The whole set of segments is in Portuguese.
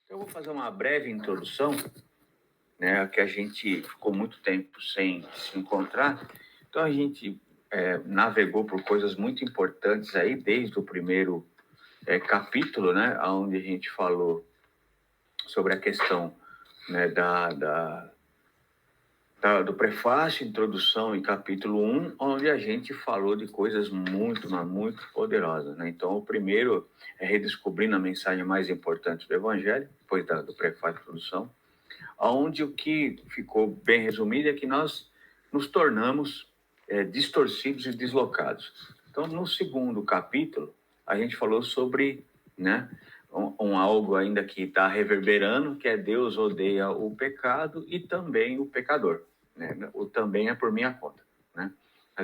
Eu vou fazer uma breve introdução, né, que a gente ficou muito tempo sem se encontrar, então a gente navegou por coisas muito importantes aí, desde o primeiro capítulo, né, onde a gente falou sobre a questão, né, do prefácio, introdução e capítulo 1, onde a gente falou de coisas muito, mas muito poderosas, né? Então, o primeiro é redescobrindo a mensagem mais importante do Evangelho, depois do prefácio e introdução, onde o que ficou bem resumido é que nós nos tornamos distorcidos e deslocados. Então, no segundo capítulo, a gente falou sobre, né, algo ainda que está reverberando, que é Deus odeia o pecado e também o pecador. Né? O também é por minha conta. Né?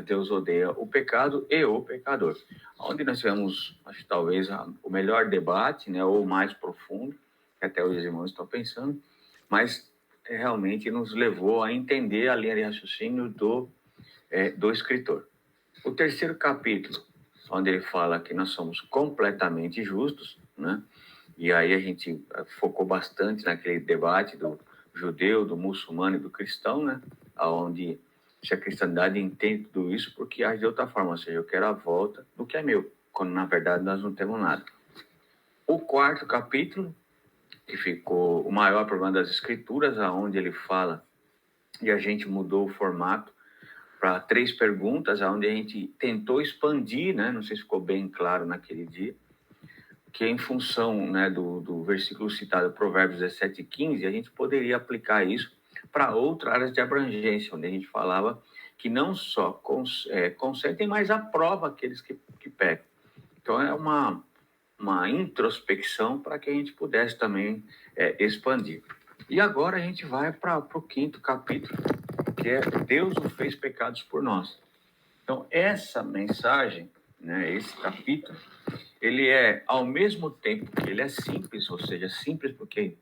Deus odeia o pecado e o pecador. Onde nós tivemos, acho que talvez, o melhor debate, né, ou o mais profundo, que até os irmãos estão pensando, mas realmente nos levou a entender a linha de raciocínio do escritor. O terceiro capítulo, onde ele fala que nós somos completamente justos, né? E aí a gente focou bastante naquele debate do judeu, do muçulmano e do cristão, né? Onde se a cristandade entende tudo isso porque age de outra forma, ou seja, eu quero a volta do que é meu, quando na verdade nós não temos nada. O quarto capítulo, que ficou o maior problema das escrituras, aonde ele fala, e a gente mudou o formato para 3 perguntas, onde a gente tentou expandir, né? Não sei se ficou bem claro naquele dia, que em função, né, do versículo citado, Provérbios 17 e 15, a gente poderia aplicar isso para outras áreas de abrangência, onde a gente falava que não só consentem, mas aprova aqueles que pecam. Então, é uma introspecção para que a gente pudesse também expandir. E agora a gente vai para o quinto capítulo, que é Deus o fez pecados por nós. Então, essa mensagem, né, esse capítulo, ele é, ao mesmo tempo que ele é simples, ou seja, simples porque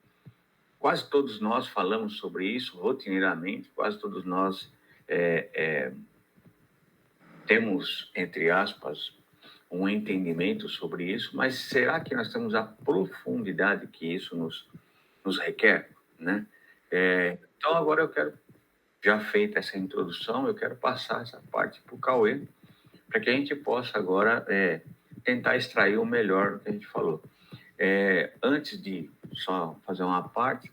quase todos nós falamos sobre isso rotineiramente, quase todos nós temos, entre aspas, um entendimento sobre isso, mas será que nós temos a profundidade que isso nos requer, né? Então, agora eu quero, já feita essa introdução, eu quero passar essa parte para o Cauê, para que a gente possa agora tentar extrair o melhor do que a gente falou. Antes de só fazer uma parte,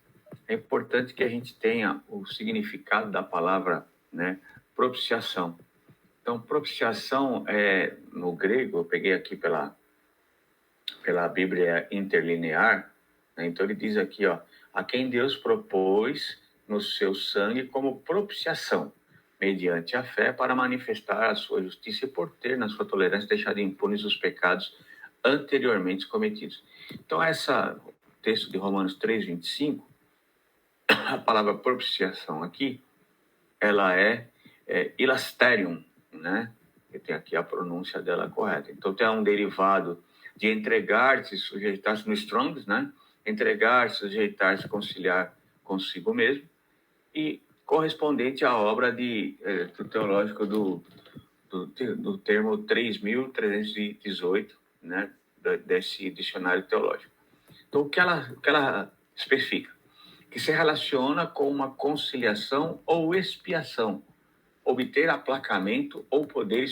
é importante que a gente tenha o significado da palavra, né, propiciação. Então, propiciação no grego, eu peguei aqui pela Bíblia interlinear, né? Então ele diz aqui, ó, a quem Deus propôs no seu sangue como propiciação, mediante a fé, para manifestar a sua justiça e por ter, na sua tolerância, deixado impunes os pecados anteriormente cometidos. Então, o texto de Romanos 3:25, a palavra propiciação aqui, ela é ilasterium, né? Eu tenho aqui a pronúncia dela correta. Então, tem um derivado de entregar-se, sujeitar-se no Strongs, né? Entregar-se, sujeitar-se, conciliar consigo mesmo, e correspondente à obra do teológico do termo 3.318, né? Desse dicionário teológico. Então, o que ela especifica? Que se relaciona com uma conciliação ou expiação, obter aplacamento ou poder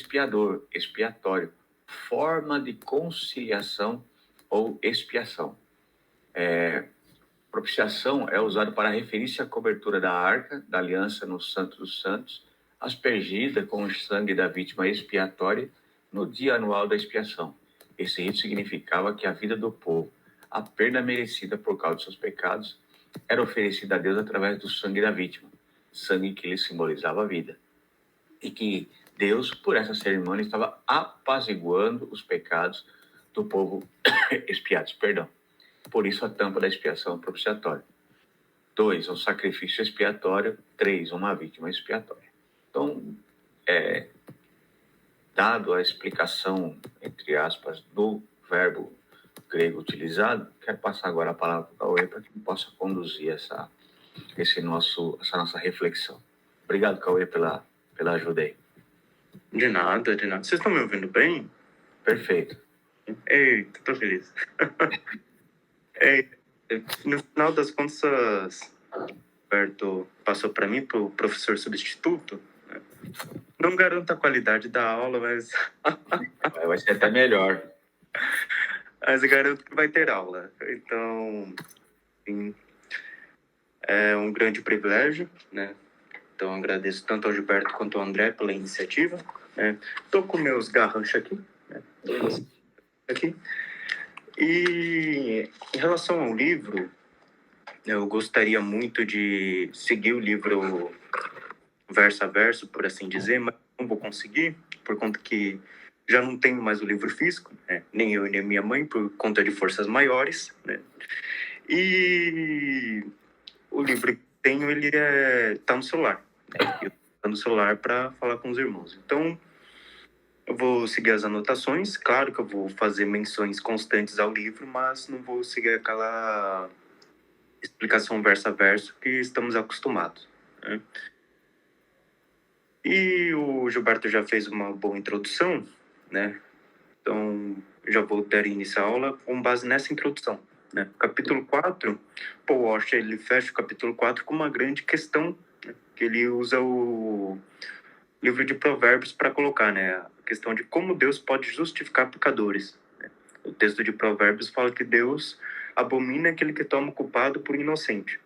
expiatório, forma de conciliação ou expiação. Propiciação é usado para referir-se à cobertura da arca, da aliança no Santo dos Santos, aspergida com o sangue da vítima expiatória no dia anual da expiação. Esse rito significava que a vida do povo, a perda merecida por causa de seus pecados, era oferecida a Deus através do sangue da vítima, sangue que lhe simbolizava a vida. E que Deus, por essa cerimônia, estava apaziguando os pecados do povo expiados, perdão. Por isso a tampa da expiação propiciatória. 2, um sacrifício expiatório. 3, uma vítima expiatória. Então, dado a explicação, entre aspas, do verbo grego utilizado, quero passar agora a palavra para o Cauê para que ele possa conduzir essa nossa reflexão. Obrigado, Cauê, pela ajuda aí. De nada, de nada. Vocês estão me ouvindo bem? Perfeito. Eita, tô feliz. No final das contas, Roberto passou para mim, para o professor substituto, né? Não garanto a qualidade da aula, mas Vai ser até melhor. eu garanto que vai ter aula. Então, sim, é um grande privilégio, né? Então, agradeço tanto ao Gilberto quanto ao André pela iniciativa. Tô com meus garranchos aqui, né? Aqui. E em relação ao livro, eu gostaria muito de seguir o livro verso a verso, por assim dizer, mas não vou conseguir, por conta que já não tenho mais o livro físico, né? Nem eu nem minha mãe, por conta de forças maiores, né? E o livro que tenho, ele tá no celular, né? Eu tô no celular para falar com os irmãos. Então, eu vou seguir as anotações, claro que eu vou fazer menções constantes ao livro, mas não vou seguir aquela explicação verso a verso que estamos acostumados, né? E o Gilberto já fez uma boa introdução, né? Então, já vou dar início à aula com base nessa introdução, né? Capítulo 4, Paul Washer, ele fecha o capítulo 4 com uma grande questão, né? Que ele usa o livro de Provérbios para colocar, né? A questão de como Deus pode justificar pecadores, né? O texto de Provérbios fala que Deus abomina aquele que toma o culpado por inocente.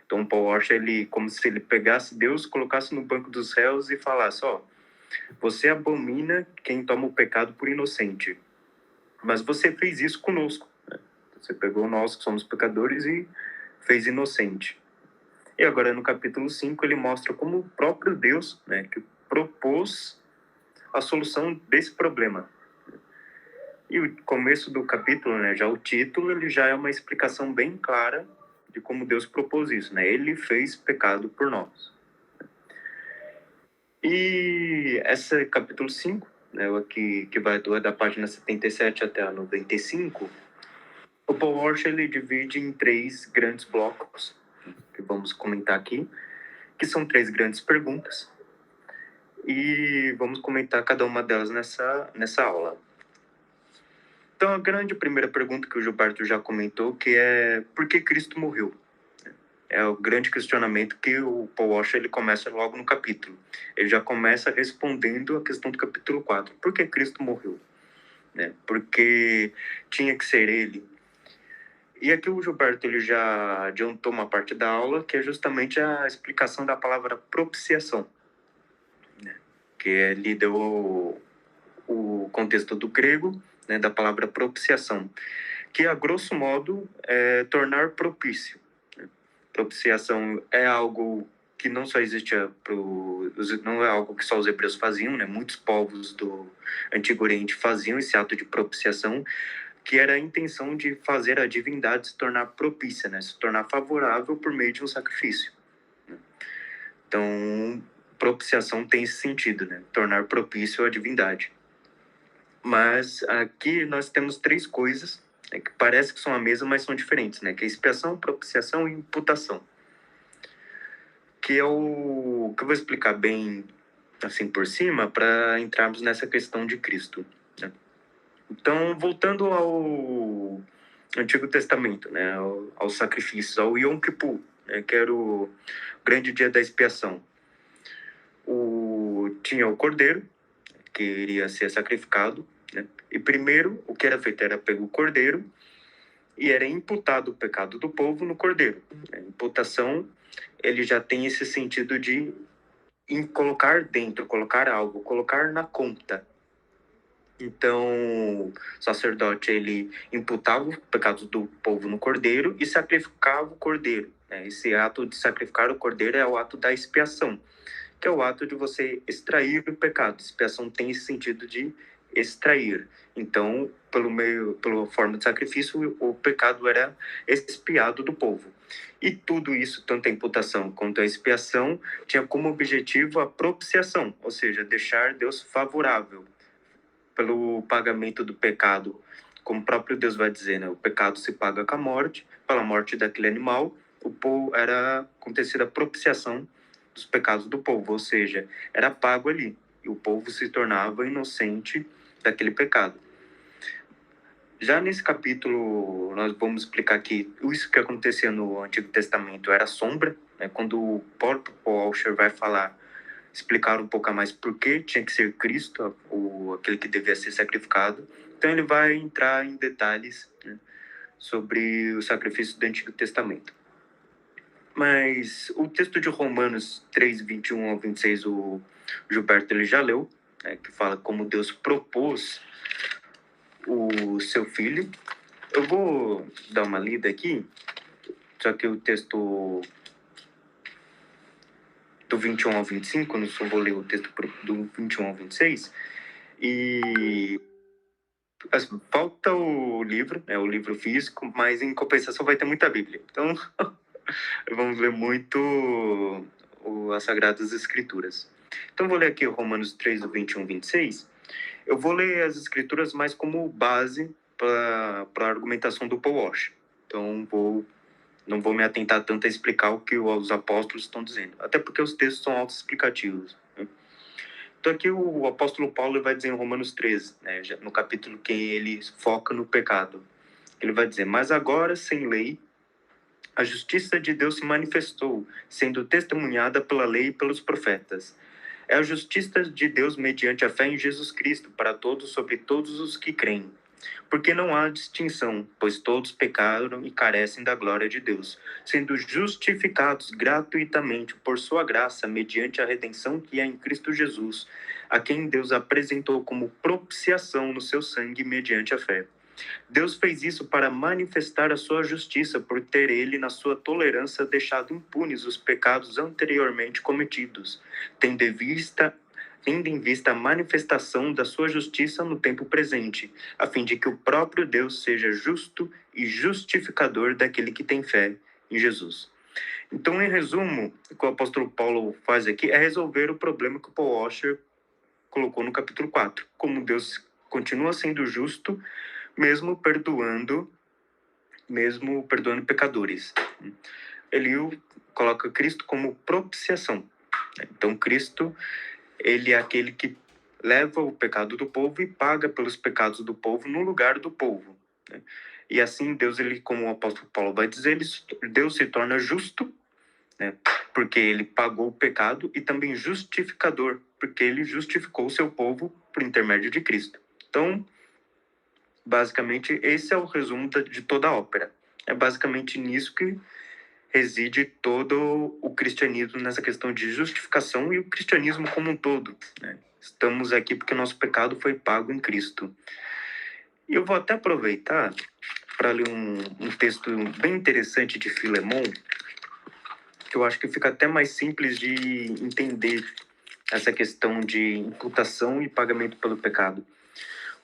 Então, Paul Washer, ele, como se ele pegasse Deus, colocasse no banco dos réus e falasse, ó, você abomina quem toma o pecado por inocente, mas você fez isso conosco, né? Você pegou nós que somos pecadores e fez inocente. E agora, no capítulo 5, ele mostra como o próprio Deus, né, que propôs a solução desse problema. E o começo do capítulo, né, já o título, ele já é uma explicação bem clara de como Deus propôs isso, né? Ele fez pecado por nós. E esse capítulo 5, né, que vai da página 77 até a 95, o Paul Washer, ele divide em 3 grandes blocos, que vamos comentar aqui, que são 3 grandes perguntas, e vamos comentar cada uma delas nessa aula. Então, a grande primeira pergunta que o Gilberto já comentou, que é por que Cristo morreu? É o grande questionamento que o Paul Washer, ele começa logo no capítulo. Ele já começa respondendo a questão do capítulo 4. Por que Cristo morreu? Né? Porque tinha que ser ele. E aqui o Gilberto, ele já adiantou uma parte da aula, que é justamente a explicação da palavra propiciação, né? Que ele deu o contexto do grego, né, da palavra propiciação, que a grosso modo é tornar propício. Propiciação é algo que não só existia não é algo que só os hebreus faziam, né? Muitos povos do Antigo Oriente faziam esse ato de propiciação, que era a intenção de fazer a divindade se tornar propícia, né? Se tornar favorável por meio de um sacrifício. Então, propiciação tem esse sentido, né? Tornar propício a divindade. Mas aqui nós temos 3 coisas, né, que parece que são a mesma, mas são diferentes, né? Que é expiação, propiciação e imputação. Que é o que eu vou explicar bem assim por cima para entrarmos nessa questão de Cristo, né? Então, voltando ao Antigo Testamento, né, aos sacrifícios, ao Yom Kippur, né, que era o grande dia da expiação. Tinha o cordeiro, que iria ser sacrificado, né? E primeiro, o que era feito era pegar o cordeiro e era imputado o pecado do povo no cordeiro. A imputação, ele já tem esse sentido de colocar dentro, colocar algo, colocar na conta. Então, o sacerdote, ele imputava o pecado do povo no cordeiro e sacrificava o cordeiro, né? Esse ato de sacrificar o cordeiro é o ato da expiação, que é o ato de você extrair o pecado. Expiação tem esse sentido de extrair. Então, pela forma de sacrifício, o pecado era expiado do povo. E tudo isso, tanto a imputação quanto a expiação, tinha como objetivo a propiciação, ou seja, deixar Deus favorável pelo pagamento do pecado. Como o próprio Deus vai dizer, né? O pecado se paga com a morte, pela morte daquele animal, o povo era acontecida a propiciação dos pecados do povo, ou seja, era pago ali, e o povo se tornava inocente daquele pecado. Já nesse capítulo, nós vamos explicar que isso que acontecia no Antigo Testamento era sombra, né? Quando o próprio Paul Washer vai explicar um pouco mais por que tinha que ser Cristo, aquele que devia ser sacrificado. Então ele vai entrar em detalhes, né, sobre o sacrifício do Antigo Testamento. Mas o texto de Romanos 3, 21 ao 26, o Gilberto ele já leu, né, que fala como Deus propôs o seu filho. Eu vou dar uma lida aqui, só que o texto do 21 ao 25, eu só vou ler o texto do 21 ao 26, e falta o livro, né, o livro físico, mas em compensação vai ter muita Bíblia. Então, vamos ler muito as Sagradas Escrituras. Então, vou ler aqui Romanos 3, do 21 ao 26. Eu vou ler as Escrituras mais como base para a argumentação do Paul Washer. Então, não vou me atentar tanto a explicar o que os apóstolos estão dizendo, até porque os textos são autoexplicativos, né? Então aqui o apóstolo Paulo vai dizer em Romanos 13, né, no capítulo que ele foca no pecado. Ele vai dizer, mas agora, sem lei, a justiça de Deus se manifestou, sendo testemunhada pela lei e pelos profetas. É a justiça de Deus mediante a fé em Jesus Cristo para todos, sobre todos os que creem. Porque não há distinção, pois todos pecaram e carecem da glória de Deus, sendo justificados gratuitamente por sua graça, mediante a redenção que há em Cristo Jesus, a quem Deus apresentou como propiciação no seu sangue mediante a fé. Deus fez isso para manifestar a sua justiça, por ter ele, na sua tolerância, deixado impunes os pecados anteriormente cometidos, tendo em vista a manifestação da sua justiça no tempo presente, a fim de que o próprio Deus seja justo e justificador daquele que tem fé em Jesus. Então, em resumo, o que o apóstolo Paulo faz aqui é resolver o problema que o Paul Washer colocou no capítulo 4, como Deus continua sendo justo, mesmo perdoando pecadores. Ele coloca Cristo como propiciação. Então, Cristo, ele é aquele que leva o pecado do povo e paga pelos pecados do povo no lugar do povo, né? E assim, Deus, ele, como o apóstolo Paulo vai dizer, Deus se torna justo, né, porque ele pagou o pecado, e também justificador, porque ele justificou o seu povo por intermédio de Cristo. Então, basicamente, esse é o resumo de toda a ópera. É basicamente nisso que reside todo o cristianismo, nessa questão de justificação, e o cristianismo como um todo, né? Estamos aqui porque o nosso pecado foi pago em Cristo. E eu vou até aproveitar para ler um texto bem interessante de Filemon, que eu acho que fica até mais simples de entender essa questão de imputação e pagamento pelo pecado.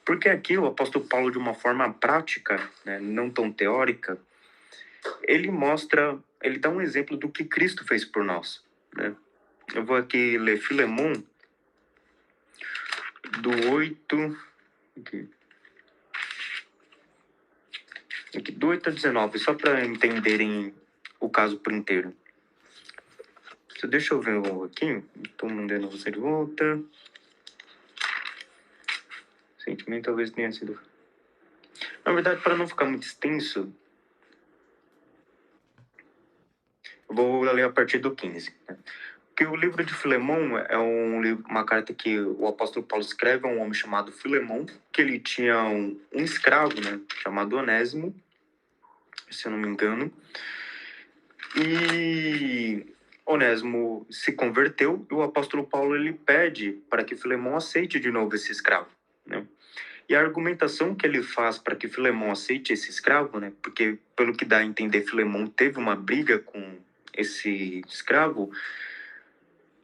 Porque aqui o apóstolo Paulo, de uma forma prática, né, não tão teórica, ele dá um exemplo do que Cristo fez por nós, né? Eu vou aqui ler Filemon, do 8... do 8 a 19, só para entenderem o caso por inteiro. Então, deixa eu ver aqui. Estou mandando você de volta. Sentimento talvez tenha sido... Na verdade, para não ficar muito extenso, eu vou ler a partir do 15. Né? Porque o livro de Filemon é uma carta que o apóstolo Paulo escreve a um homem chamado Filemon, que ele tinha um escravo, né, chamado Onésimo, se eu não me engano. E Onésimo se converteu, e o apóstolo Paulo ele pede para que Filemon aceite de novo esse escravo, né? E a argumentação que ele faz para que Filemon aceite esse escravo, né? Porque, pelo que dá a entender, Filemon teve uma briga com esse escravo,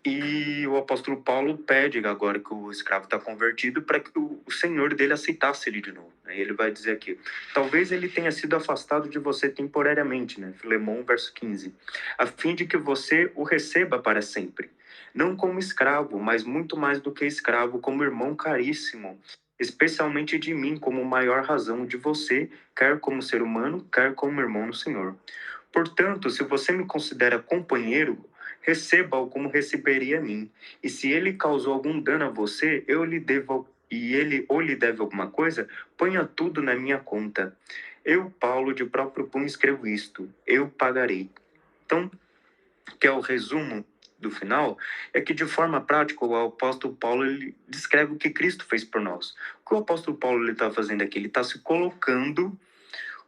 e o apóstolo Paulo pede, agora que o escravo está convertido, para que o senhor dele aceitasse ele de novo. Ele vai dizer aqui, talvez ele tenha sido afastado de você temporariamente, né? Filemon, verso 15, a fim de que você o receba para sempre, não como escravo, mas muito mais do que escravo, como irmão caríssimo, especialmente de mim, como maior razão de você, quer como ser humano, quer como irmão no Senhor. Portanto, se você me considera companheiro, receba-o como receberia a mim. E se ele causou algum dano a você, eu lhe e ele ou lhe deve alguma coisa, ponha tudo na minha conta. Eu, Paulo, de próprio punho escrevo isto, eu pagarei. Então, que é o resumo do final, é que de forma prática o apóstolo Paulo ele descreve o que Cristo fez por nós. O que o apóstolo Paulo está fazendo aqui? Ele está se colocando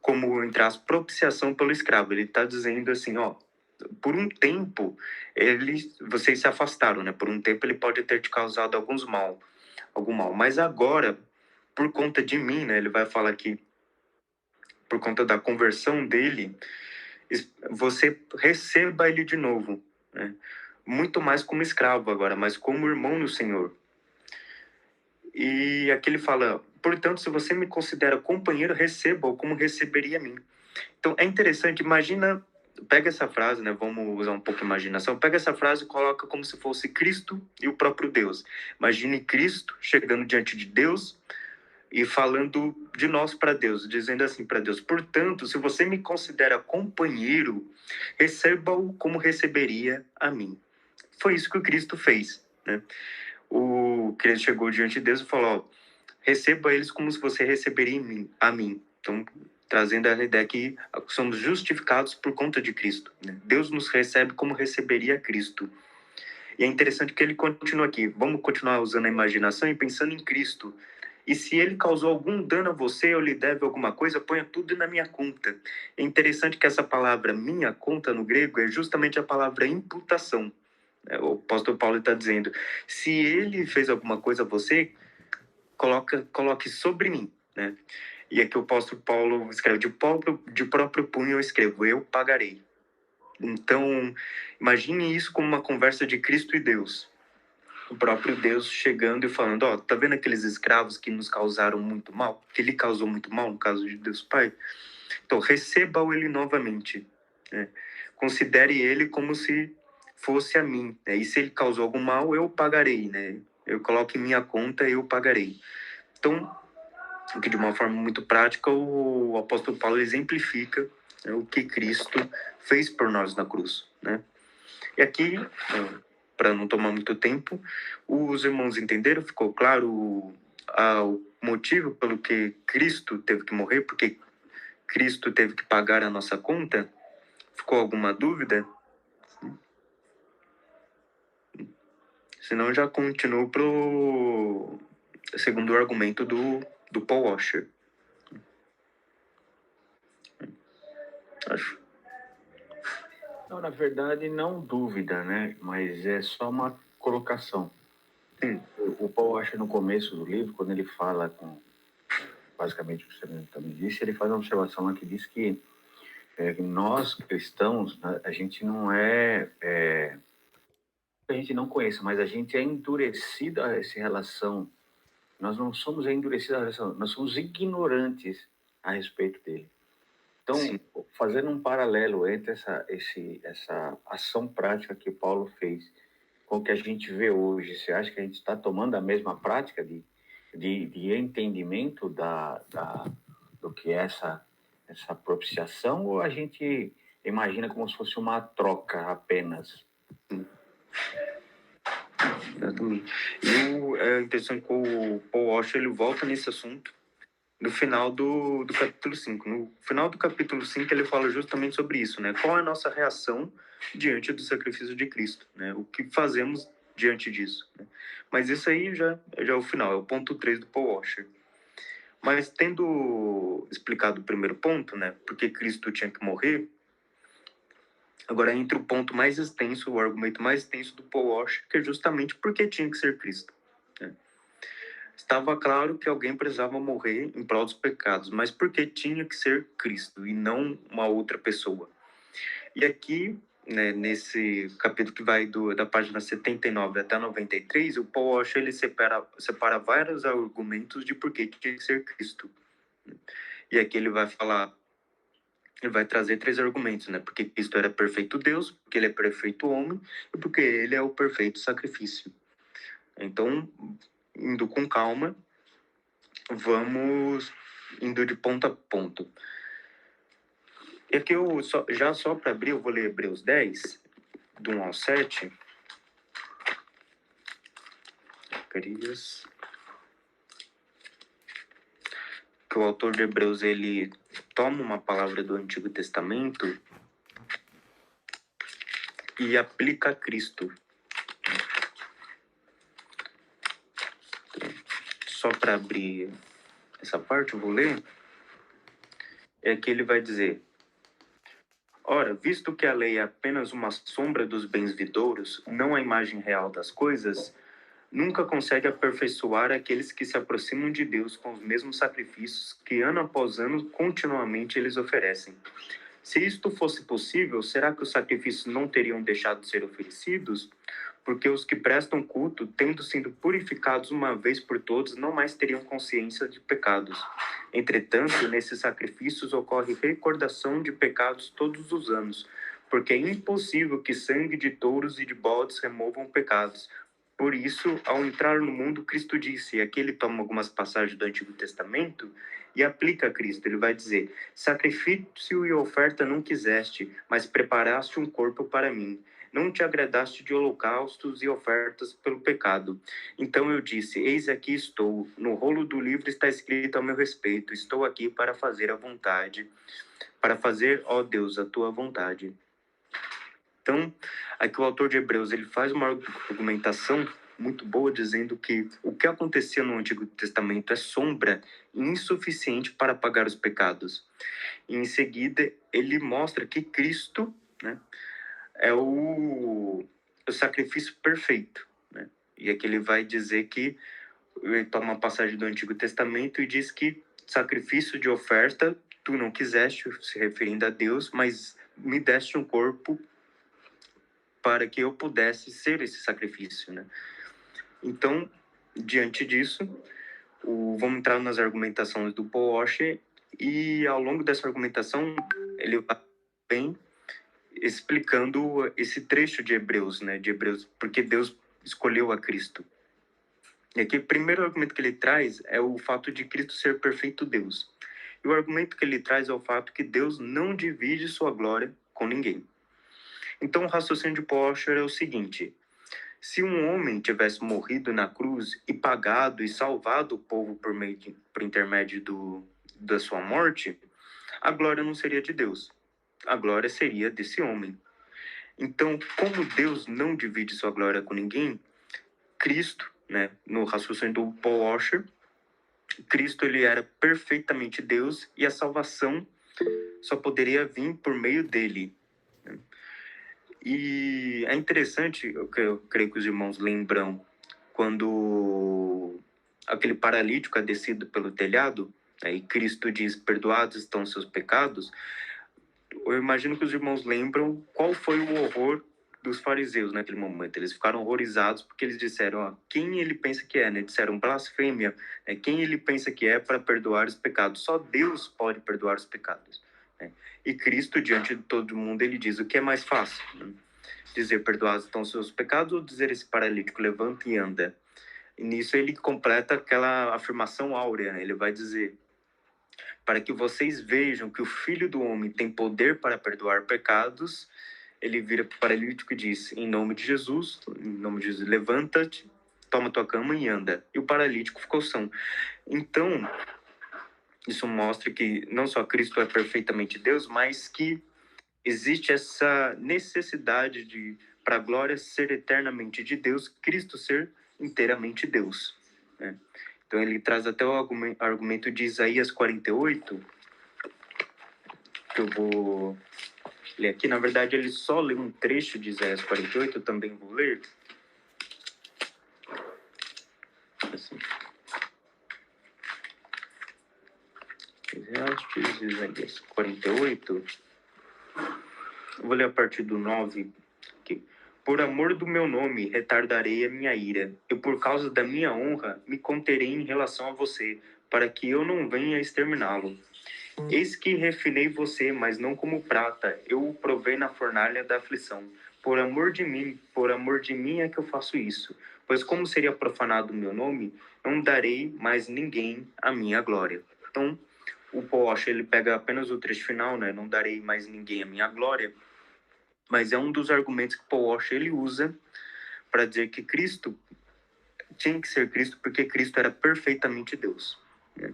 como, entre as propiciação pelo escravo. Ele está dizendo assim, ó, por um tempo vocês se afastaram, né? Por um tempo ele pode ter te causado algum mal, mas agora, por conta de mim, né? Ele vai falar aqui, por conta da conversão dele, você receba ele de novo, né? Muito mais como escravo agora, mas como irmão no Senhor. E aqui ele fala, portanto, se você me considera companheiro, receba-o como receberia a mim. Então, é interessante, imagina, pega essa frase, né? Vamos usar um pouco de imaginação. Pega essa frase e coloca como se fosse Cristo e o próprio Deus. Imagine Cristo chegando diante de Deus e falando de nós para Deus, dizendo assim para Deus, portanto, se você me considera companheiro, receba-o como receberia a mim. Foi isso que o Cristo fez, né? O Cristo chegou diante de Deus e falou, ó, receba eles como se você receberia a mim. Então, trazendo a ideia que somos justificados por conta de Cristo, né? Deus nos recebe como receberia Cristo. E é interessante que ele continua aqui. Vamos continuar usando a imaginação e pensando em Cristo. E se ele causou algum dano a você ou lhe deve alguma coisa, ponha tudo na minha conta. É interessante que essa palavra minha conta no grego é justamente a palavra imputação. O apóstolo Paulo está dizendo, se ele fez alguma coisa a você, coloque sobre mim, né? E aqui o apóstolo Paulo escreve, de próprio punho eu escrevo, eu pagarei. Então, imagine isso como uma conversa de Cristo e Deus. O próprio Deus chegando e falando, ó, tá vendo aqueles escravos que nos causaram muito mal? Que ele causou muito mal, no caso de Deus Pai? Então, receba-o ele novamente, né? Considere ele como se fosse a mim, né? E se ele causou algum mal, eu pagarei, né? Eu coloco em minha conta, eu pagarei. Então, que de uma forma muito prática, o apóstolo Paulo exemplifica, né, o que Cristo fez por nós na cruz, né? E aqui, para não tomar muito tempo, os irmãos entenderam? Ficou claro o motivo pelo que Cristo teve que morrer? Porque Cristo teve que pagar a nossa conta? Ficou alguma dúvida? Senão eu já continuo pro segundo argumento do Paul Washer. Acho. Não, na verdade, não dúvida, né? Mas é só uma colocação. Sim. O Paul acha no começo do livro, quando ele fala com basicamente o que você também disse, ele faz uma observação lá que diz que nós cristãos, a gente não a gente não conhece, mas a gente é endurecido a essa relação. Nós não somos endurecidos a relação, nós somos ignorantes a respeito dele. Então, sim, fazendo um paralelo entre essa ação prática que Paulo fez com o que a gente vê hoje, você acha que a gente está tomando a mesma prática de entendimento do que é essa propiciação, ou a gente imagina como se fosse uma troca apenas? Exatamente. E é interessante que o Paul Washer ele volta nesse assunto no final do capítulo 5. No final do capítulo 5 ele fala justamente sobre isso, né? Qual é a nossa reação diante do sacrifício de Cristo, né? O que fazemos diante disso, né? Mas isso aí já é o final, é o ponto 3 do Paul Washer. Mas tendo explicado o primeiro ponto, né? Porque Cristo tinha que morrer, agora entra o ponto mais extenso, o argumento mais extenso do Paul Washer, que é justamente porque tinha que ser Cristo, né? Estava claro que alguém precisava morrer em prol dos pecados, mas por que tinha que ser Cristo e não uma outra pessoa? E aqui, né, nesse capítulo que vai da página 79 até 93, o Paul Washer ele separa vários argumentos de por que tinha que ser Cristo. E aqui ele vai trazer 3 argumentos, né? Porque Cristo era perfeito Deus, porque ele é perfeito homem e porque ele é o perfeito sacrifício. Então, indo com calma, vamos indo de ponto a ponto. E aqui só para abrir, eu vou ler Hebreus 10, do 1 ao 7. que o autor de Hebreus, ele toma uma palavra do Antigo Testamento e aplica a Cristo. Só para abrir essa parte, eu vou ler. É que ele vai dizer: ora, visto que a lei é apenas uma sombra dos bens vindouros, não a imagem real das coisas, nunca consegue aperfeiçoar aqueles que se aproximam de Deus com os mesmos sacrifícios que ano após ano continuamente eles oferecem. Se isto fosse possível, será que os sacrifícios não teriam deixado de ser oferecidos? Porque os que prestam culto, tendo sido purificados uma vez por todos, não mais teriam consciência de pecados. Entretanto, nesses sacrifícios ocorre recordação de pecados todos os anos, porque é impossível que sangue de touros e de bodes removam pecados. Por isso, ao entrar no mundo, Cristo disse, e aqui ele toma algumas passagens do Antigo Testamento e aplica a Cristo. Ele vai dizer: sacrifício e oferta não quiseste, mas preparaste um corpo para mim. Não te agradaste de holocaustos e ofertas pelo pecado. Então eu disse: eis aqui estou. No rolo do livro está escrito a meu respeito. Estou aqui para fazer a vontade. Para fazer, ó Deus, a tua vontade. Então, aqui o autor de Hebreus, ele faz uma argumentação muito boa, dizendo que o que acontecia no Antigo Testamento é sombra insuficiente para apagar os pecados. E, em seguida, ele mostra que Cristo, né, é o sacrifício perfeito. Né? E aqui ele vai dizer que, ele toma uma passagem do Antigo Testamento e diz que sacrifício de oferta tu não quiseste, se referindo a Deus, mas me deste um corpo para que eu pudesse ser esse sacrifício, né? Então, diante disso, vamos entrar nas argumentações do Paul Washer, e ao longo dessa argumentação, ele vai bem explicando esse trecho de Hebreus, né? De Hebreus, porque Deus escolheu a Cristo. E aqui, o primeiro argumento que ele traz é o fato de Cristo ser perfeito Deus. E o argumento que ele traz é o fato que Deus não divide sua glória com ninguém. Então, o raciocínio de Paul Washer é o seguinte: se um homem tivesse morrido na cruz e pagado e salvado o povo por intermédio da sua morte, a glória não seria de Deus. A glória seria desse homem. Então, como Deus não divide sua glória com ninguém, Cristo, né, no raciocínio do Paul Washer, Cristo ele era perfeitamente Deus e a salvação só poderia vir por meio dele. E é interessante, eu creio que os irmãos lembram, quando aquele paralítico é descido pelo telhado, e Cristo diz: perdoados estão seus pecados. Eu imagino que os irmãos lembram qual foi o horror dos fariseus naquele momento. Eles ficaram horrorizados porque eles disseram: ó, quem ele pensa que é, né? Disseram blasfêmia, né? Quem ele pensa que é para perdoar os pecados? Só Deus pode perdoar os pecados. Né? E Cristo, diante de todo mundo, ele diz: o que é mais fácil? Né? Dizer perdoados estão os seus pecados, ou dizer esse paralítico levanta e anda? E nisso ele completa aquela afirmação áurea, né? Ele vai dizer: para que vocês vejam que o Filho do Homem tem poder para perdoar pecados. Ele vira para o paralítico e diz: em nome de Jesus, levanta-te, toma tua cama e anda. E o paralítico ficou são. Então, isso mostra que não só Cristo é perfeitamente Deus, mas que existe essa necessidade de, para a glória ser eternamente de Deus, Cristo ser inteiramente Deus. Né? Então ele traz até o argumento de Isaías 48, que eu vou ler aqui. Na verdade, ele só lê um trecho de Isaías 48, eu também vou ler. Assim. Isaías 48. Eu vou ler a partir do 9 aqui. Por amor do meu nome, retardarei a minha ira, e por causa da minha honra, me conterei em relação a você, para que eu não venha exterminá-lo. Eis que refinei você, mas não como prata, eu o provei na fornalha da aflição. Por amor de mim é que eu faço isso. Pois como seria profanado o meu nome, não darei mais ninguém a minha glória. Então, o Paul Washer, ele pega apenas o trecho final, né? Não darei mais ninguém a minha glória. Mas é um dos argumentos que Paul Washer ele usa para dizer que Cristo tinha que ser Cristo, porque Cristo era perfeitamente Deus. Né?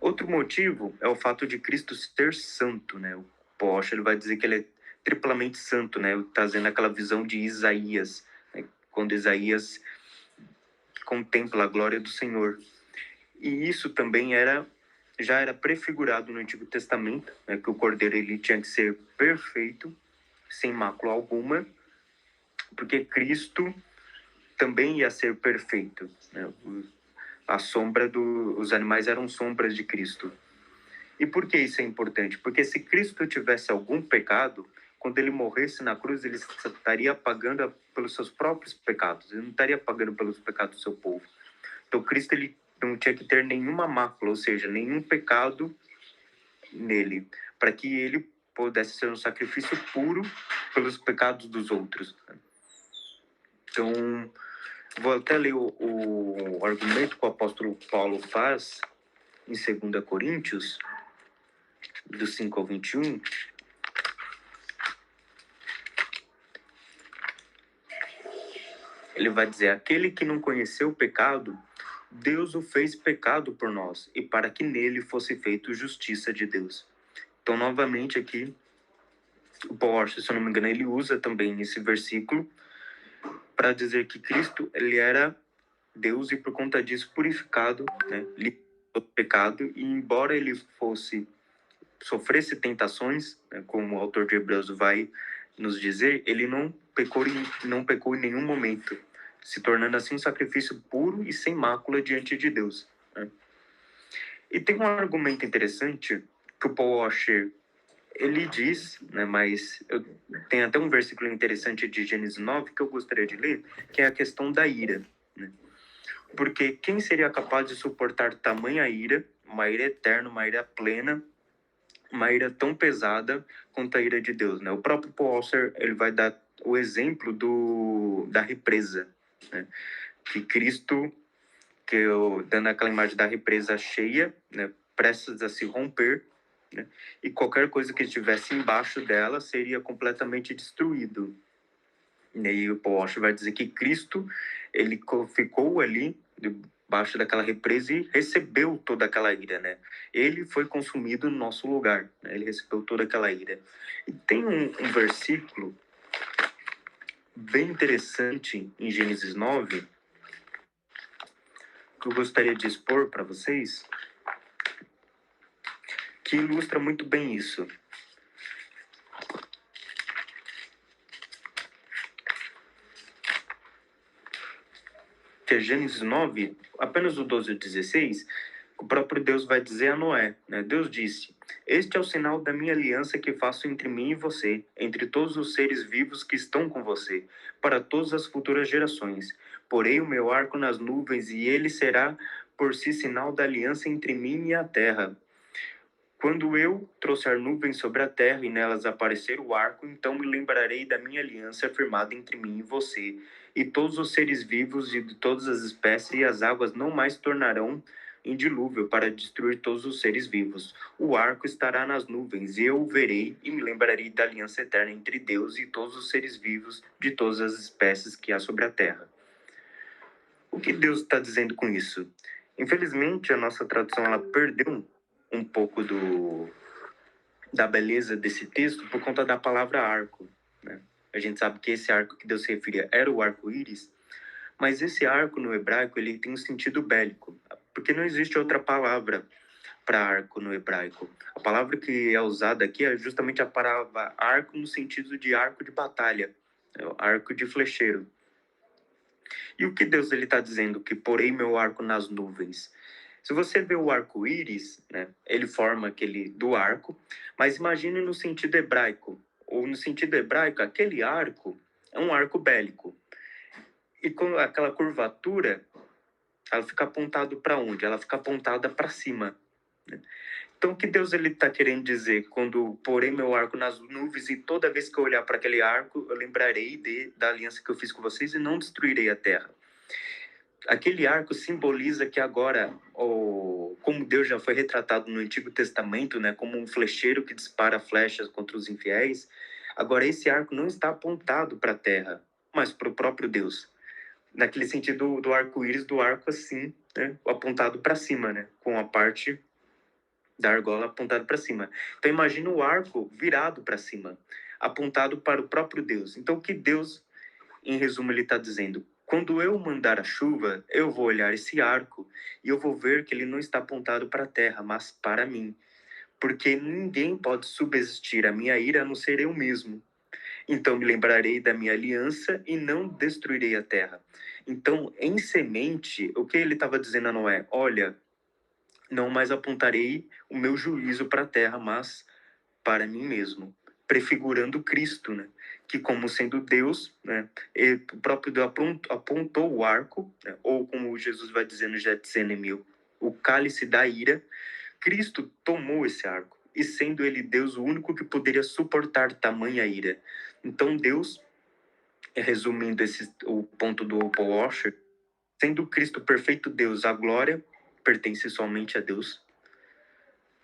Outro motivo é o fato de Cristo ser santo, né? O Porsche, ele vai dizer que ele é triplamente santo, né? Trazendo aquela visão de Isaías, né? Quando Isaías contempla a glória do Senhor. E isso também já era prefigurado no Antigo Testamento, né? Que o Cordeiro ele tinha que ser perfeito, sem mácula alguma, porque Cristo também ia ser perfeito, né? Os animais eram sombras de Cristo. E por que isso é importante? Porque se Cristo tivesse algum pecado, quando ele morresse na cruz, ele estaria pagando pelos seus próprios pecados. Ele não estaria pagando pelos pecados do seu povo. Então, Cristo ele não tinha que ter nenhuma mácula, ou seja, nenhum pecado nele, para que ele pudesse ser um sacrifício puro pelos pecados dos outros. Então, vou até ler o argumento que o apóstolo Paulo faz em 2 Coríntios, do 5 ao 21. Ele vai dizer: aquele que não conheceu o pecado, Deus o fez pecado por nós, e para que nele fosse feito justiça de Deus. Então, novamente aqui, o Porsche, se eu não me engano, ele usa também esse versículo para dizer que Cristo, ele era Deus e por conta disso purificado, né, livre do pecado, e embora ele sofresse tentações, né, como o autor de Hebreus vai nos dizer, ele não pecou em nenhum momento, se tornando assim um sacrifício puro e sem mácula diante de Deus, né? E tem um argumento interessante que o Paul Washer ele diz, né, mas tem até um versículo interessante de Gênesis 9 que eu gostaria de ler, que é a questão da ira, né? Porque quem seria capaz de suportar tamanha ira, uma ira eterna, uma ira plena, uma ira tão pesada quanto a ira de Deus, né? O próprio Paul Washer, ele vai dar o exemplo da represa, né? Que Cristo, dando aquela imagem da represa cheia, né, prestes a se romper, né, e qualquer coisa que estivesse embaixo dela seria completamente destruído. E aí o Paul Washer vai dizer que Cristo, ele ficou ali debaixo daquela represa e recebeu toda aquela ira, né? Ele foi consumido no nosso lugar, né? Ele recebeu toda aquela ira. E tem um versículo bem interessante em Gênesis 9 que eu gostaria de expor para vocês, que ilustra muito bem isso. Que é Gênesis 9, apenas o 12 e o 16, o próprio Deus vai dizer a Noé, né? Deus disse: este é o sinal da minha aliança que faço entre mim e você, entre todos os seres vivos que estão com você, para todas as futuras gerações. Porei o meu arco nas nuvens e ele será por si sinal da aliança entre mim e a terra. Quando eu trouxer nuvens sobre a terra e nelas aparecer o arco, então me lembrarei da minha aliança firmada entre mim e você, e todos os seres vivos e de todas as espécies, e as águas não mais tornarão em dilúvio para destruir todos os seres vivos. O arco estará nas nuvens, e eu o verei e me lembrarei da aliança eterna entre Deus e todos os seres vivos de todas as espécies que há sobre a terra. O que Deus está dizendo com isso? Infelizmente, a nossa tradução ela perdeu um pouco da beleza desse texto por conta da palavra arco, né? A gente sabe que esse arco que Deus se referia era o arco-íris, mas esse arco no hebraico ele tem um sentido bélico, porque não existe outra palavra para arco no hebraico. A palavra que é usada aqui é justamente a palavra arco no sentido de arco de batalha, arco de flecheiro. E o que Deus ele está dizendo? Que porei meu arco nas nuvens. Se você vê o arco-íris, né, ele forma aquele do arco, mas imagine no sentido hebraico. Ou no sentido hebraico, aquele arco é um arco bélico. E com aquela curvatura, ela fica apontada para onde? Ela fica apontada para cima, né? Então, o que Deus ele está querendo dizer quando porei meu arco nas nuvens e toda vez que eu olhar para aquele arco, eu lembrarei da aliança que eu fiz com vocês e não destruirei a terra. Aquele arco simboliza que agora, como Deus já foi retratado no Antigo Testamento, né, como um flecheiro que dispara flechas contra os infiéis, agora esse arco não está apontado para a terra, mas para o próprio Deus. Naquele sentido do arco-íris, do arco assim, né, apontado para cima, né, com a parte da argola apontado para cima. Então imagina o arco virado para cima, apontado para o próprio Deus. Então o que Deus, em resumo, ele está dizendo? Quando eu mandar a chuva, eu vou olhar esse arco e eu vou ver que ele não está apontado para a terra, mas para mim. Porque ninguém pode subsistir a minha ira a não ser eu mesmo. Então me lembrarei da minha aliança e não destruirei a terra. Então, em semente, o que ele estava dizendo a Noé? Olha, não mais apontarei o meu juízo para a terra, mas para mim mesmo, prefigurando Cristo, né? Que como sendo Deus, né? O próprio Deus apontou o arco, né? Ou como Jesus vai dizer no Getsemane, o cálice da ira. Cristo tomou esse arco, e sendo ele Deus, o único que poderia suportar tamanha ira. Então Deus, resumindo o ponto do Paul Washer, sendo Cristo perfeito Deus, a glória pertence somente a Deus.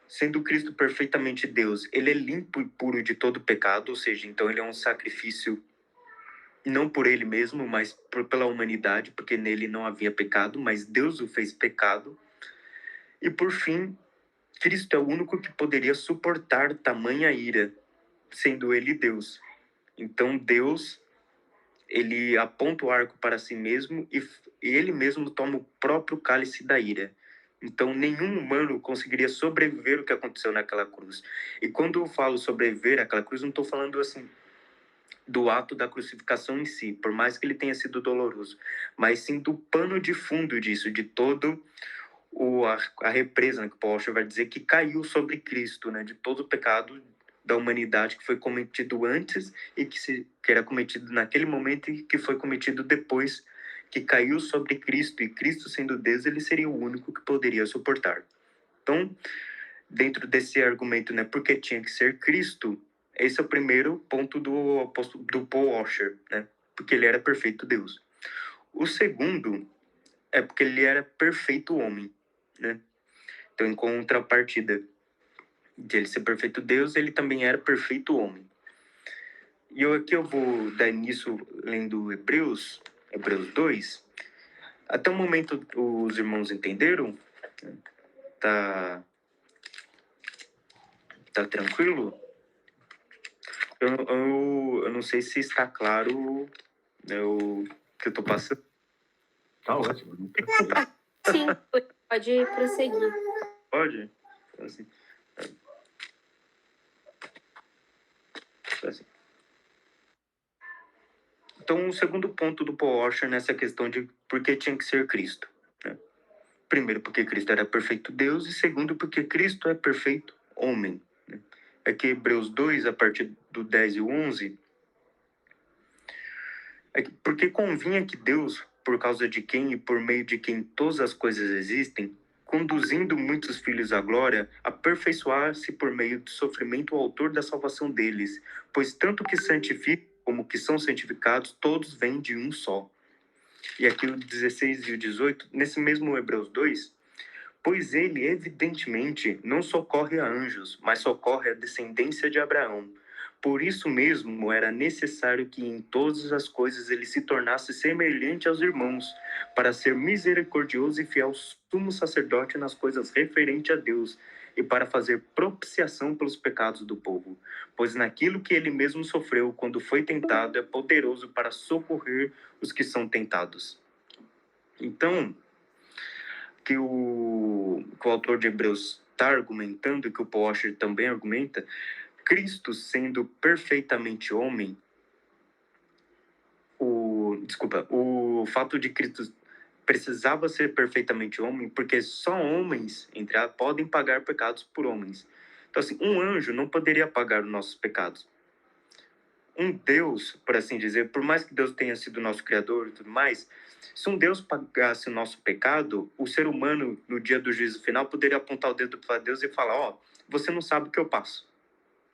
Sendo Cristo perfeitamente Deus, ele é limpo e puro de todo pecado, ou seja, então ele é um sacrifício não por ele mesmo, mas pela humanidade, porque nele não havia pecado, mas Deus o fez pecado. E por fim, Cristo é o único que poderia suportar tamanha ira, sendo ele Deus. Então Deus, ele aponta o arco para si mesmo e ele mesmo toma o próprio cálice da ira. Então, nenhum humano conseguiria sobreviver ao que aconteceu naquela cruz. E quando eu falo sobreviver àquela cruz, não estou falando assim do ato da crucificação em si, por mais que ele tenha sido doloroso, mas sim do pano de fundo disso, de todo a represa, né, que Paul Washer vai dizer que caiu sobre Cristo, né, de todo o pecado da humanidade que foi cometido antes e que era cometido naquele momento e que foi cometido depois, que caiu sobre Cristo, e Cristo sendo Deus, ele seria o único que poderia suportar. Então, dentro desse argumento, né, porque tinha que ser Cristo, esse é o primeiro ponto do Paul Washer, né, porque ele era perfeito Deus. O segundo é porque ele era perfeito homem, né? Então, em contrapartida de ele ser perfeito Deus, ele também era perfeito homem. E aqui eu vou dar início lendo Hebreus 2. Até o momento os irmãos entenderam? Tá tranquilo? Eu não sei se está claro, né, o que eu tô passando. Tá ótimo. Sim, pode prosseguir. Pode? Então, assim, Então, o segundo ponto do Paul Washer nessa questão de por que tinha que ser Cristo, né? Primeiro, porque Cristo era perfeito Deus, e segundo, porque Cristo é perfeito homem, né? É que Hebreus 2, a partir do 10 e 11, porque convinha que Deus, por causa de quem e por meio de quem todas as coisas existem, conduzindo muitos filhos à glória, aperfeiçoar-se por meio do sofrimento o autor da salvação deles, pois tanto que santifica como que são santificados, todos vêm de um só. E aqui o 16 e o 18, nesse mesmo Hebreus 2, pois ele, evidentemente, não socorre a anjos, mas socorre a descendência de Abraão. Por isso mesmo era necessário que em todas as coisas ele se tornasse semelhante aos irmãos, para ser misericordioso e fiel sumo sacerdote nas coisas referentes a Deus, e para fazer propiciação pelos pecados do povo. Pois naquilo que ele mesmo sofreu quando foi tentado, é poderoso para socorrer os que são tentados. Então, que o autor de Hebreus está argumentando, e que o Paul Washer também argumenta, Cristo sendo perfeitamente homem, o fato de Cristo precisava ser perfeitamente homem, porque só homens, podem pagar pecados por homens. Então, assim, um anjo não poderia pagar os nossos pecados. Um Deus, por assim dizer, por mais que Deus tenha sido nosso criador e tudo mais, se um Deus pagasse o nosso pecado, o ser humano, no dia do juízo final, poderia apontar o dedo para Deus e falar: ó, você não sabe o que eu passo.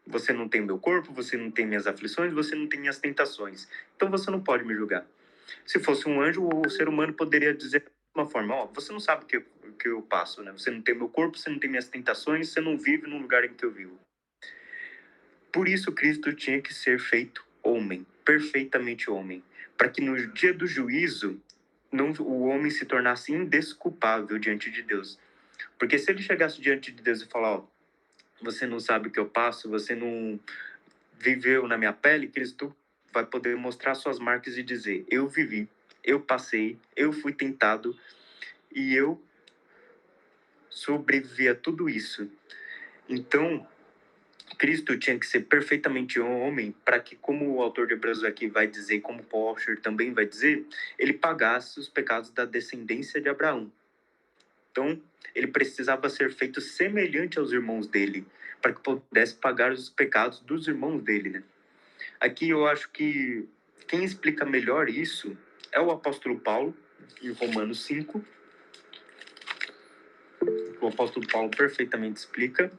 Você não tem meu corpo, você não tem minhas aflições, você não tem minhas tentações. Então você não pode me julgar. Se fosse um anjo, o ser humano poderia dizer de uma forma: ó, você não sabe o que eu passo, né? Você não tem meu corpo, você não tem minhas tentações, você não vive no lugar em que eu vivo. Por isso Cristo tinha que ser feito homem, perfeitamente homem, para que no dia do juízo o homem se tornasse indesculpável diante de Deus. Porque se ele chegasse diante de Deus e falar, ó, você não sabe o que eu passo, você não viveu na minha pele, Cristo vai poder mostrar suas marcas e dizer, eu vivi, eu passei, eu fui tentado e eu sobrevivi a tudo isso. Então, Cristo tinha que ser perfeitamente homem para que, como o autor de Hebreus aqui vai dizer, como Paul Washer também vai dizer, ele pagasse os pecados da descendência de Abraão. Então, ele precisava ser feito semelhante aos irmãos dele, para que pudesse pagar os pecados dos irmãos dele, né? Aqui eu acho que quem explica melhor isso é o apóstolo Paulo, em Romanos 5. O apóstolo Paulo perfeitamente explica.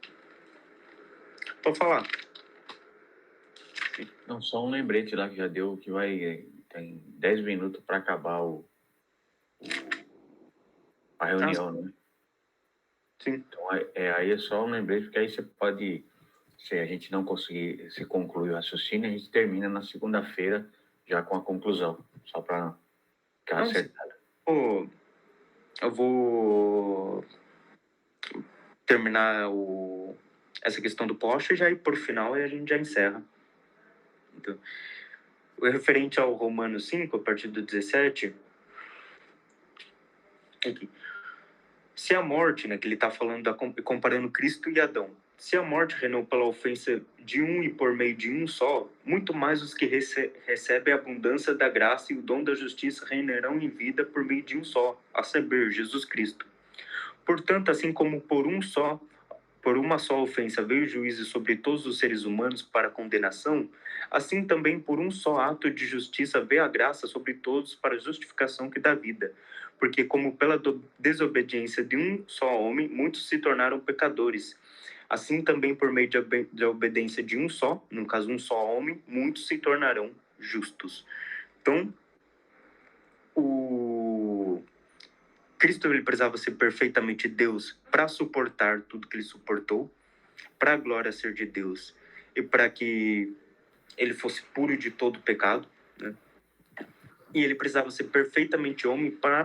Pode falar. Não, só um lembrete lá que já deu, que tem 10 minutos para acabar a reunião, né? Sim. Então, aí é só um lembrete, porque aí você pode, se a gente não conseguir se concluir o raciocínio, a gente termina na segunda-feira já com a conclusão, só para ficar acertado. Eu vou terminar essa questão do poste e já ir por final e a gente já encerra. Então, o referente ao Romanos 5, a partir do 17, aqui. Se a morte, né, que ele está falando, comparando Cristo e Adão, se a morte reinou pela ofensa de um e por meio de um só, muito mais os que recebem a abundância da graça e o dom da justiça reinarão em vida por meio de um só, a saber, Jesus Cristo. Portanto, assim como por uma só ofensa veio o juízo sobre todos os seres humanos para condenação, assim também por um só ato de justiça veio a graça sobre todos para a justificação que dá vida. Porque como pela desobediência de um só homem, muitos se tornaram pecadores. Assim também por meio da obediência de um só, no caso um só homem, muitos se tornarão justos. Então, o Cristo ele precisava ser perfeitamente Deus para suportar tudo que ele suportou, para a glória ser de Deus e para que ele fosse puro de todo pecado, né? E ele precisava ser perfeitamente homem para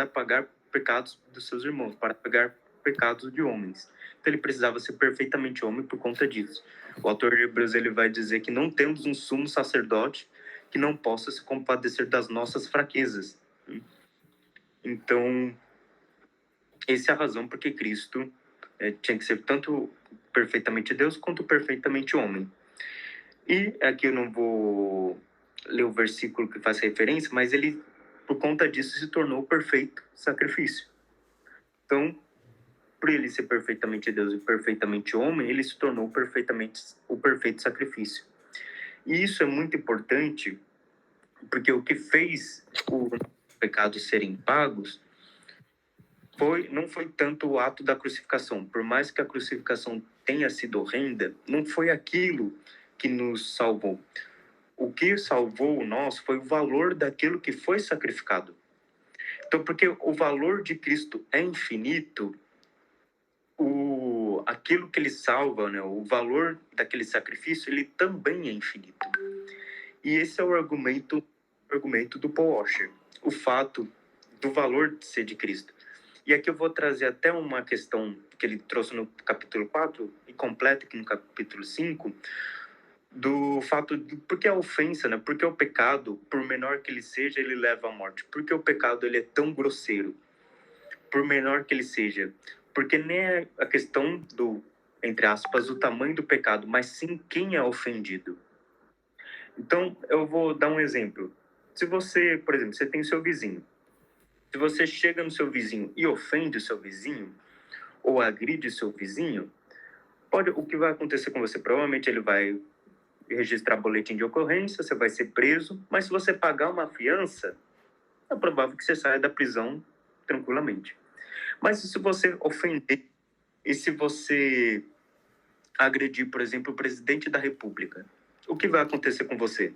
pagar pecados dos seus irmãos, para pagar pecados de homens. Então ele precisava ser perfeitamente homem por conta disso. O autor de Hebreus ele vai dizer que não temos um sumo sacerdote que não possa se compadecer das nossas fraquezas. Então, essa é a razão porque Cristo tinha que ser tanto perfeitamente Deus quanto perfeitamente homem. E aqui eu não vou ler o versículo que faz referência, mas ele, por conta disso, se tornou o perfeito sacrifício. Então, por ele ser perfeitamente Deus e perfeitamente homem, ele se tornou o perfeito sacrifício. E isso é muito importante, porque o que fez os pecados serem pagos não foi tanto o ato da crucificação. Por mais que a crucificação tenha sido horrenda, não foi aquilo que nos salvou. O que salvou nós foi o valor daquilo que foi sacrificado. Então, porque o valor de Cristo é infinito, aquilo que ele salva, né, o valor daquele sacrifício, ele também é infinito. E esse é o argumento do Paul Washer, o fato do valor de ser de Cristo. E aqui eu vou trazer até uma questão que ele trouxe no capítulo 4 e completa aqui no capítulo 5, do fato de por que a ofensa, né? Porque o pecado, por menor que ele seja, ele leva à morte. Porque o pecado ele é tão grosseiro, por menor que ele seja. Porque nem é a questão do, entre aspas, o tamanho do pecado, mas sim quem é ofendido. Então, eu vou dar um exemplo. Se você, por exemplo, você tem seu vizinho. Se você chega no seu vizinho e ofende o seu vizinho, ou agride o seu vizinho, o que vai acontecer com você? Provavelmente ele vai registrar boletim de ocorrência, você vai ser preso, mas se você pagar uma fiança, é provável que você saia da prisão tranquilamente. Mas se você ofender e se você agredir, por exemplo, o presidente da República, o que vai acontecer com você?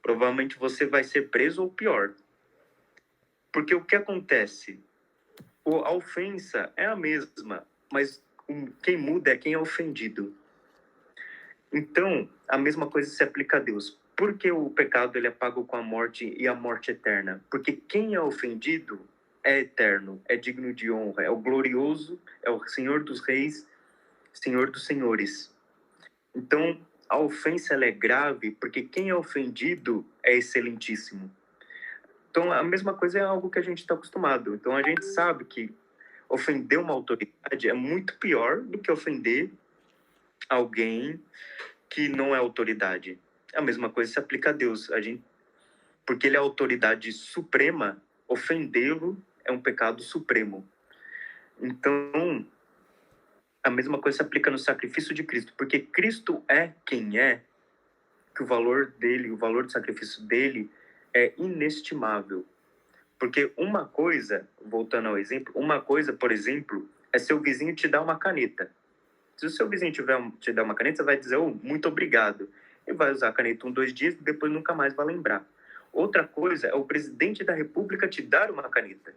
Provavelmente você vai ser preso ou pior. Porque o que acontece? A ofensa é a mesma, mas quem muda é quem é ofendido. Então, a mesma coisa se aplica a Deus. Por que o pecado ele é pago com a morte e a morte eterna? Porque quem é ofendido é eterno, é digno de honra, é o glorioso, é o Senhor dos reis, Senhor dos senhores. Então, a ofensa ela é grave porque quem é ofendido é excelentíssimo. Então, a mesma coisa é algo que a gente está acostumado. Então, a gente sabe que ofender uma autoridade é muito pior do que ofender alguém que não é autoridade. A mesma coisa se aplica a Deus. Porque ele é a autoridade suprema, ofendê-lo é um pecado supremo. Então, a mesma coisa se aplica no sacrifício de Cristo, porque Cristo é quem é, que o valor dele, o valor do sacrifício dele é inestimável. Porque uma coisa, voltando ao exemplo, uma coisa, por exemplo, é seu vizinho te dar uma caneta. Se o seu vizinho te dar uma caneta, você vai dizer, muito obrigado. E vai usar a caneta 2 dias e depois nunca mais vai lembrar. Outra coisa é o presidente da República te dar uma caneta.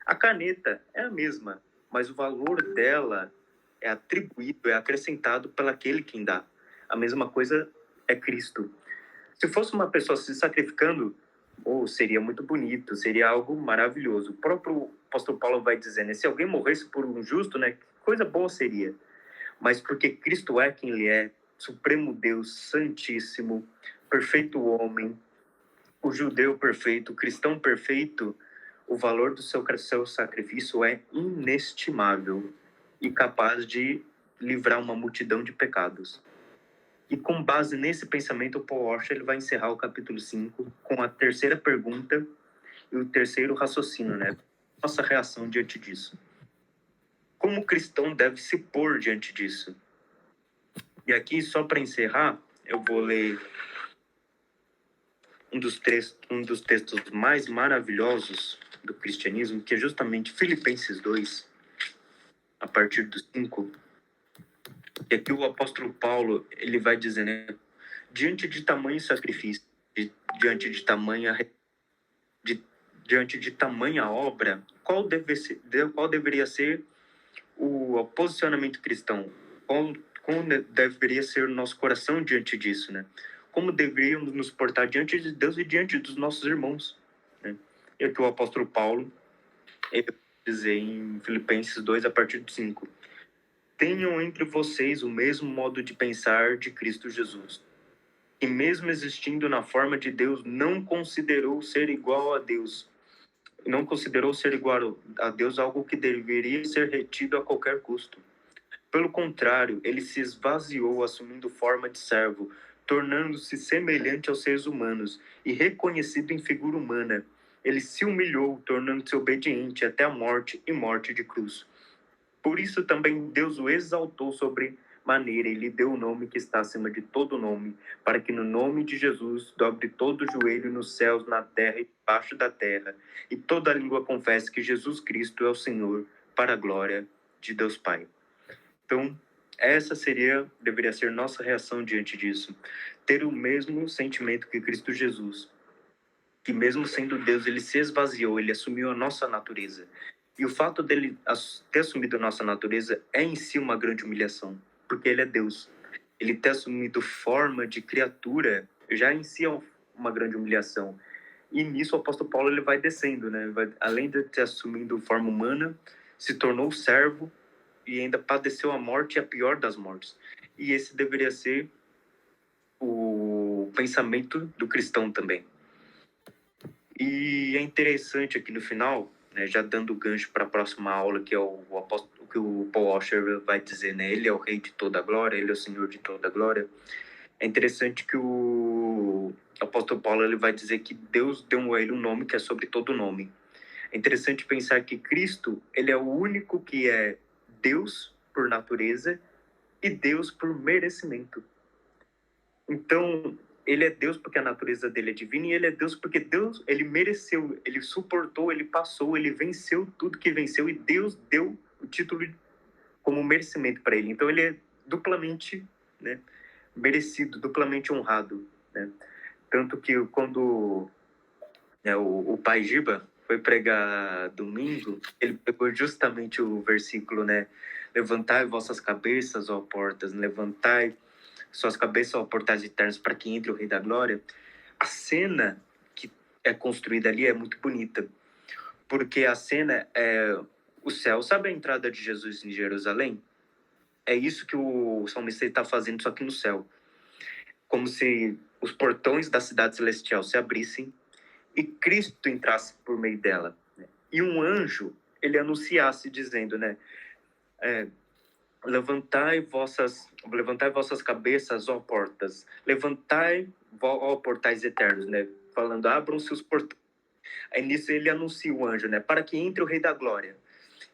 A caneta é a mesma, mas o valor dela é atribuído, é acrescentado pelo aquele quem dá. A mesma coisa é Cristo. Se fosse uma pessoa se sacrificando, seria muito bonito, seria algo maravilhoso. O próprio apóstolo Paulo vai dizer, né? Se alguém morresse por um justo, né? Que coisa boa seria. Mas porque Cristo é quem ele é, supremo Deus, santíssimo, perfeito homem, o judeu perfeito, o cristão perfeito, o valor do seu sacrifício é inestimável e capaz de livrar uma multidão de pecados. E com base nesse pensamento, o Paul Washer ele vai encerrar o capítulo 5 com a terceira pergunta e o terceiro raciocínio, né? Nossa reação diante disso. Como o cristão deve se pôr diante disso? E aqui, só para encerrar, eu vou ler um dos textos mais maravilhosos do cristianismo, que é justamente Filipenses 2, a partir do 5. E aqui o apóstolo Paulo, ele vai dizer, né? Diante de tamanho sacrifício, diante de tamanha obra, qual deveria ser o posicionamento cristão? Como deveria ser o nosso coração diante disso, né? Como deveríamos nos portar diante de Deus e diante dos nossos irmãos, né? E aqui o apóstolo Paulo, ele vai dizer em Filipenses 2, a partir do 5. Tenham entre vocês o mesmo modo de pensar de Cristo Jesus, que mesmo existindo na forma de Deus, não considerou ser igual a Deus algo que deveria ser retido a qualquer custo. Pelo contrário, ele se esvaziou assumindo forma de servo, tornando-se semelhante aos seres humanos e reconhecido em figura humana. Ele se humilhou, tornando-se obediente até a morte e morte de cruz. Por isso também Deus o exaltou sobremaneira e lhe deu o nome que está acima de todo nome, para que no nome de Jesus dobre todo o joelho nos céus, na terra e debaixo da terra, e toda língua confesse que Jesus Cristo é o Senhor, para a glória de Deus Pai. Então, essa deveria ser nossa reação diante disso. Ter o mesmo sentimento que Cristo Jesus, que mesmo sendo Deus, ele se esvaziou, ele assumiu a nossa natureza. E o fato dele ter assumido a nossa natureza é em si uma grande humilhação, porque ele é Deus. Ele ter assumido forma de criatura já em si é uma grande humilhação. E nisso o apóstolo Paulo ele vai descendo, né? Além de ter assumido forma humana, se tornou servo e ainda padeceu a morte, a pior das mortes. E esse deveria ser o pensamento do cristão também. E é interessante aqui no final, né, já dando gancho para a próxima aula, que é o que o Paul Washer vai dizer, né? Ele é o rei de toda a glória, ele é o senhor de toda a glória. É interessante que o apóstolo Paulo ele vai dizer que Deus deu a ele um nome que é sobre todo nome. É interessante pensar que Cristo, ele é o único que é Deus por natureza e Deus por merecimento. Então, ele é Deus porque a natureza dele é divina e ele é Deus porque Deus, ele mereceu, ele suportou, ele passou, ele venceu tudo que venceu e Deus deu o título como merecimento para ele. Então, ele é duplamente, né, merecido, duplamente honrado, né? Tanto que quando o pai Giba foi pregar domingo, ele pegou justamente o versículo, né? Levantai vossas cabeças, ó portas, levantai suas cabeças, ó portais eternos, para que entre o Rei da Glória. A cena que é construída ali é muito bonita, porque a cena é o céu. Sabe a entrada de Jesus em Jerusalém? É isso que o salmista está fazendo, só que no céu. Como se os portões da cidade celestial se abrissem e Cristo entrasse por meio dela. E um anjo, ele anunciasse dizendo, né? Levantai vossas cabeças, ó portas. Levantai, ó portais eternos, né? Falando, abram-se os portões. Aí nisso ele anuncia o anjo, né? Para que entre o Rei da Glória.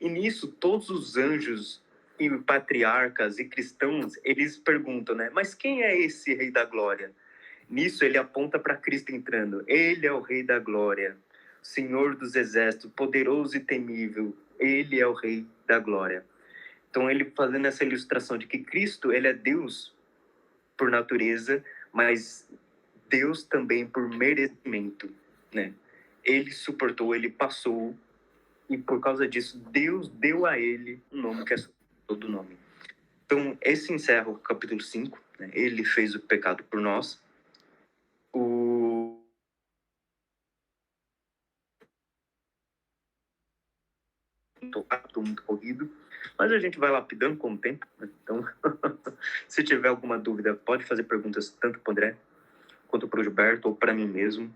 E nisso todos os anjos e patriarcas e cristãos, eles perguntam, né? Mas quem é esse Rei da Glória? Nisso ele aponta para Cristo entrando. Ele é o Rei da Glória, Senhor dos Exércitos, poderoso e temível. Ele é o Rei da Glória. Então ele fazendo essa ilustração de que Cristo, ele é Deus por natureza, mas Deus também por merecimento, né? Ele suportou, ele passou, e por causa disso, Deus deu a ele um nome que é todo nome. Então, esse encerra o capítulo 5, né? Ele fez o pecado por nós. Tô muito corrido, mas a gente vai lapidando com o tempo, né? Então, se tiver alguma dúvida, pode fazer perguntas tanto para o André, quanto para o Gilberto, ou para mim mesmo,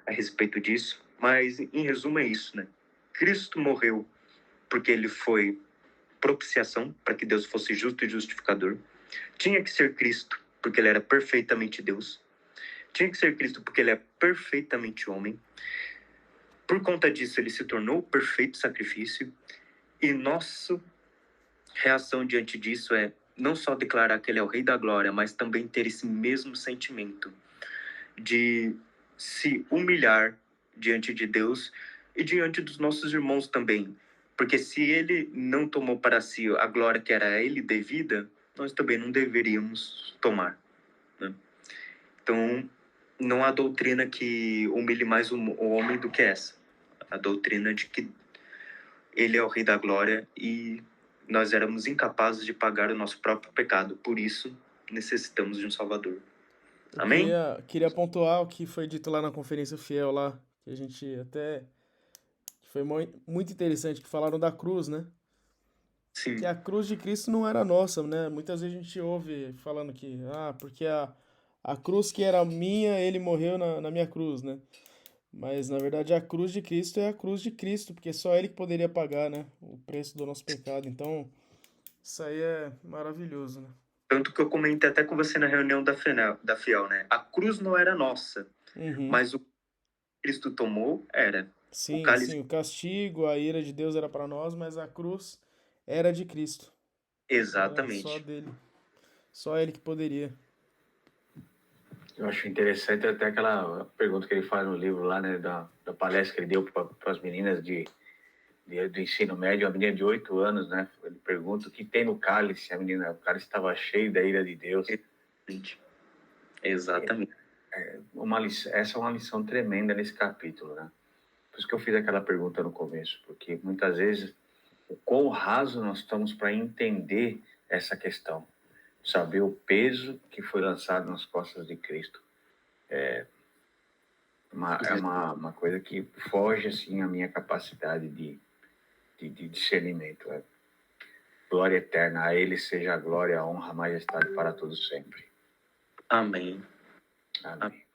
a respeito disso. Mas, em resumo, é isso, né? Cristo morreu porque ele foi propiciação, para que Deus fosse justo e justificador. Tinha que ser Cristo, porque ele era perfeitamente Deus. Tinha que ser Cristo, porque ele é perfeitamente homem. Por conta disso, ele se tornou o perfeito sacrifício. E nossa reação diante disso é não só declarar que ele é o Rei da Glória, mas também ter esse mesmo sentimento de se humilhar diante de Deus e diante dos nossos irmãos também. Porque se ele não tomou para si a glória que era a ele devida, nós também não deveríamos tomar, né? Então, não há doutrina que humilhe mais o homem do que essa. A doutrina de que ele é o Rei da Glória e nós éramos incapazes de pagar o nosso próprio pecado. Por isso, necessitamos de um Salvador. Amém? Queria pontuar o que foi dito lá na Conferência Fiel lá, que a gente até... que foi muito interessante, que falaram da cruz, né? Sim. Que a cruz de Cristo não era nossa, né? Muitas vezes a gente ouve falando que, porque a cruz que era minha, ele morreu na minha cruz, né? Mas, na verdade, a cruz de Cristo é a cruz de Cristo, porque só ele que poderia pagar, né? O preço do nosso pecado. Então, isso aí é maravilhoso, né? Tanto que eu comentei até com você na reunião da Fiel, né? A cruz não era nossa, mas o que Cristo tomou era. Sim, o cálice... sim, o castigo, a ira de Deus era para nós, mas a cruz era de Cristo. Exatamente. Era só dele. Só ele que poderia. Eu acho interessante até aquela pergunta que ele faz no livro lá, né, da palestra que ele deu para as meninas do ensino médio, uma menina de 8 anos, né? Ele pergunta o que tem no cálice, o cálice estava cheio da ira de Deus. Exatamente. Essa é uma lição tremenda nesse capítulo, né? Por isso que eu fiz aquela pergunta no começo, porque muitas vezes o quão raso nós estamos para entender essa questão, saber o peso que foi lançado nas costas de Cristo. É uma coisa que foge assim a minha capacidade de discernimento. Glória eterna, a Ele seja a glória, a honra, a majestade para todos sempre. Amém. Amém.